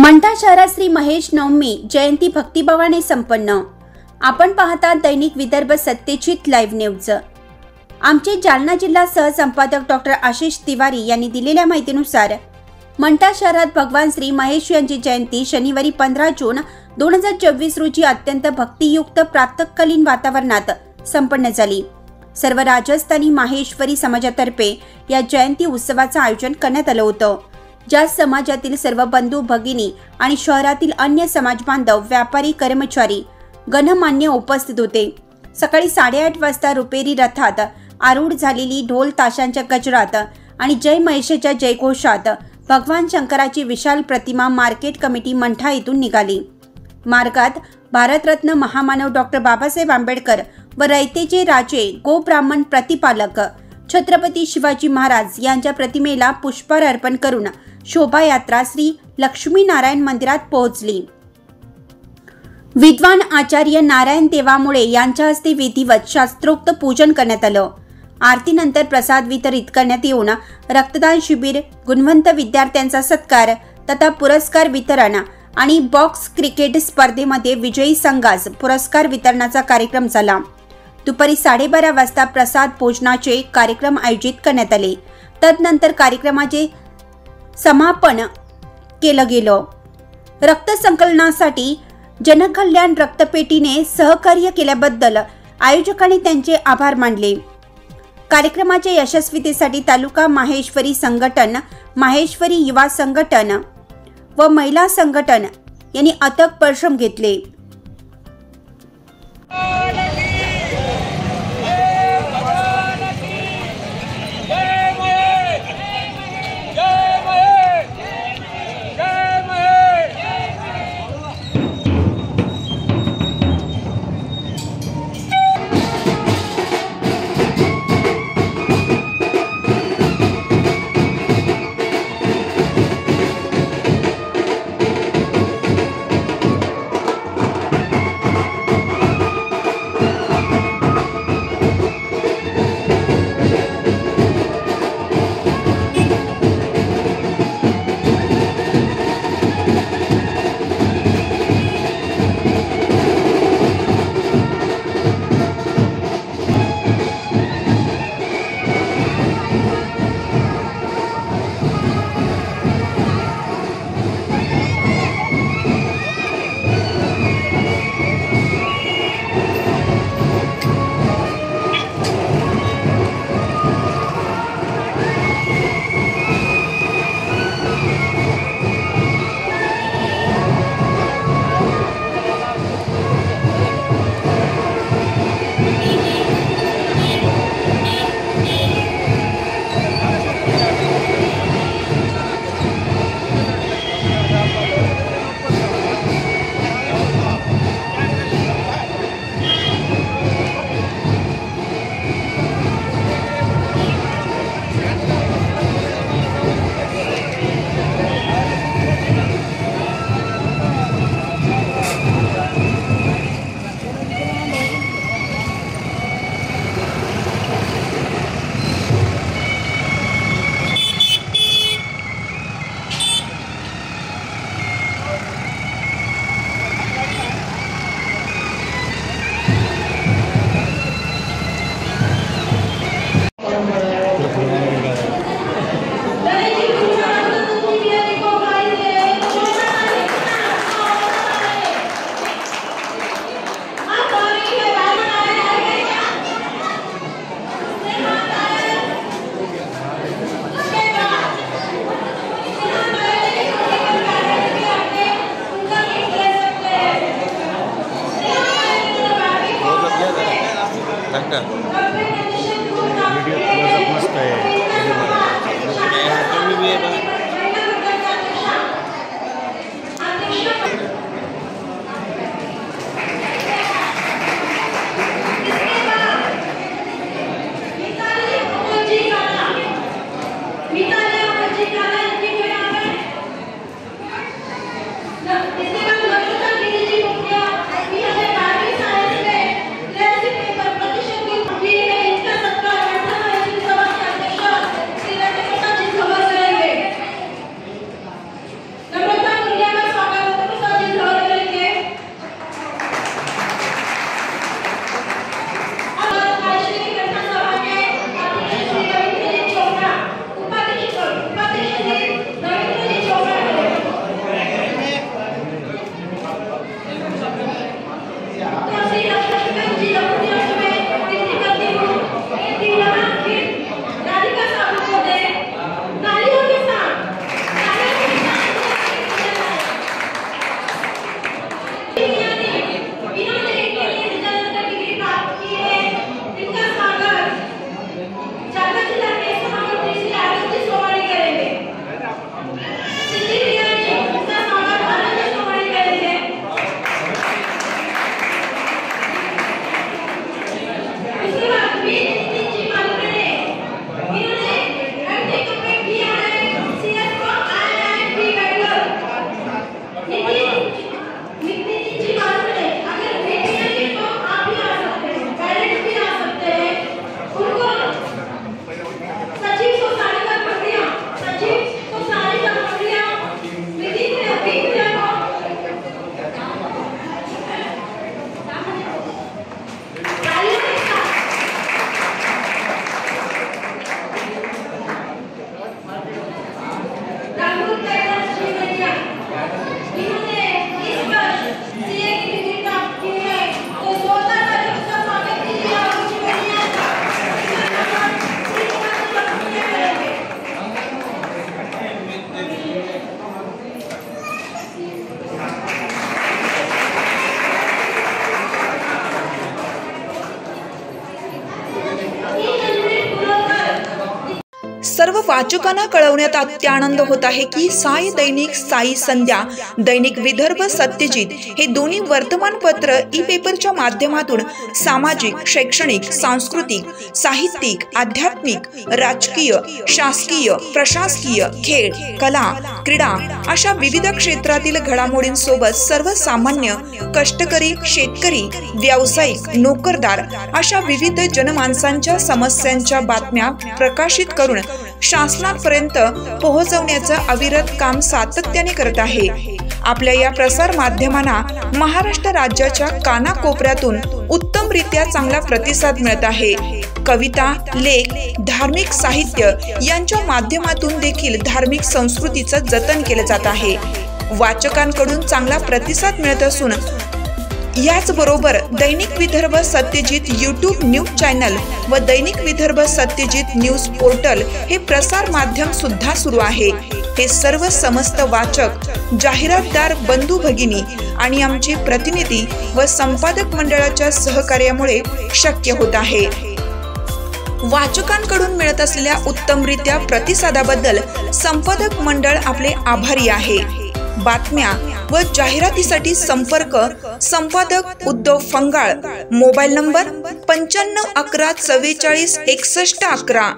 मंठा शहरात श्री महेश नवमी जयंती भक्तिभावाने संपन्न। आपण पाहता दैनिक विदर्भ सत्यजित लाईव्ह न्यूज। आमचे जालना जिल्हा सहसंपादक डॉक्टर आशिष तिवारी यांनी दिलेल्या माहितीनुसार मंठा शहरात भगवान श्री महेश यांची जयंती शनिवारी 15 जून 2024 रोजी अत्यंत भक्तियुक्त प्रातःकालीन वातावरणात संपन्न झाली। सर्व राजस्थानी माहेश्वरी समाजातर्फे या जयंती उत्सवाचं आयोजन करण्यात आलं होतं, ज्या समाजातील सर्व बंधू भगिनी आणि शहरातील अन्य समाज बांधव, व्यापारी, कर्मचारी गणमान्य उपस्थित होते। सकाळी 8:30 वाजता रुपेरी रथात आरूढ झालेली ढोल ताशांच्या गजरात आणि जय महेशच्या जयघोषात भगवान शंकराची विशाल प्रतिमा मार्केट कमिटी मंठा येथून निघाली। मार्गात भारतरत्न महामानव डॉक्टर बाबासाहेब आंबेडकर व रयतेचे राजे गो ब्राह्मण प्रतिपालक छत्रपती शिवाजी महाराज यांच्या प्रतिमेला पुष्पहार अर्पण करून शोभायात्रा श्री लक्ष्मी नारायण मंदिरात पोहोचली। विद्वान आचार्य नारायण देवामुळे यांच्या हस्ते विधिवत शास्त्रोक्त पूजन करण्यात आलं। आरतीनंतर प्रसाद वितरित करण्यात येऊन रक्तदान शिबिर, गुणवंत विद्यार्थ्यांचा सत्कार तथा पुरस्कार वितरण आणि बॉक्स क्रिकेट स्पर्धेमध्ये विजयी संघास पुरस्कार वितरणाचा कार्यक्रम झाला। दुपारी 12:30 वाजता प्रसाद भोजनाचे कार्यक्रम आयोजित करण्यात आले। तदनंतर कार्यक्रमाचे समापन केलं गेलं। रक्त संकलनासाठी जनकल्याण रक्तपेढीने सहकार्य केल्याबद्दल आयोजकांनी त्यांचे आभार मानले। कार्यक्रमाच्या यशस्वीतेसाठी तालुका माहेश्वरी संघटन, माहेश्वरी युवा संघटन व महिला संघटन यांनी अथक परिश्रम घेतले। वाचकांना कळवण्यात अत्यानंद होत आहे की साई दैनिक, साई संध्या, दैनिक विदर्भ सत्यजित हे दोन्ही वर्तमानपत्र ई पेपरच्या माध्यमातून सामाजिक, शैक्षणिक, सांस्कृतिक, साहित्यिक, आध्यात्मिक, राजकीय, शासकीय, प्रशासकीय, खेळ, कला, क्रीडा अशा विविध क्षेत्रातील घडामोडींसोबत सर्वसामान्य, कष्टकरी, शेतकरी, व्यावसायिक, नोकरदार अशा विविध जनमानसांच्या समस्यांच्या बातम्या प्रकाशित करून शासनापर्यंत पोहोचवण्याचं अविरत काम सातत्याने करत आहे। आपल्या या प्रसार माध्यमांना महाराष्ट्र राज्याच्या कानाकोपऱ्यातून उत्तमरित्या चांगला प्रतिसाद मिळत आहे। कविता, लेख, धार्मिक साहित्य यांच्या माध्यमातून देखील धार्मिक संस्कृतीचं जतन केलं जात आहे। वाचकांकडून चांगला प्रतिसाद मिळत असून याचबरोबर दैनिक Vidarbha Satyajit YouTube news channel व दैनिक विदर्भ सत्यजित न्यूज पोर्टल हे प्रसार माध्यम सुद्धा सुरू आहे। हे सर्व समस्त वाचक, जाहिरातदार बंधू भगिनी आणि आमचे प्रतिनिधी व संपादक मंडळाच्या सहकार्यामुळे शक्य होत आहे। वाचकांकडून मिळत असलेल्या उत्तमरित्या प्रतिसादाबद्दल संपादक मंडळ आपले आभारी आहे। बातम्या व जाहिरातीसाठी संपर्क संपादक उद्धव फंगाळ, मोबाईल नंबर 95 11 44 61 11।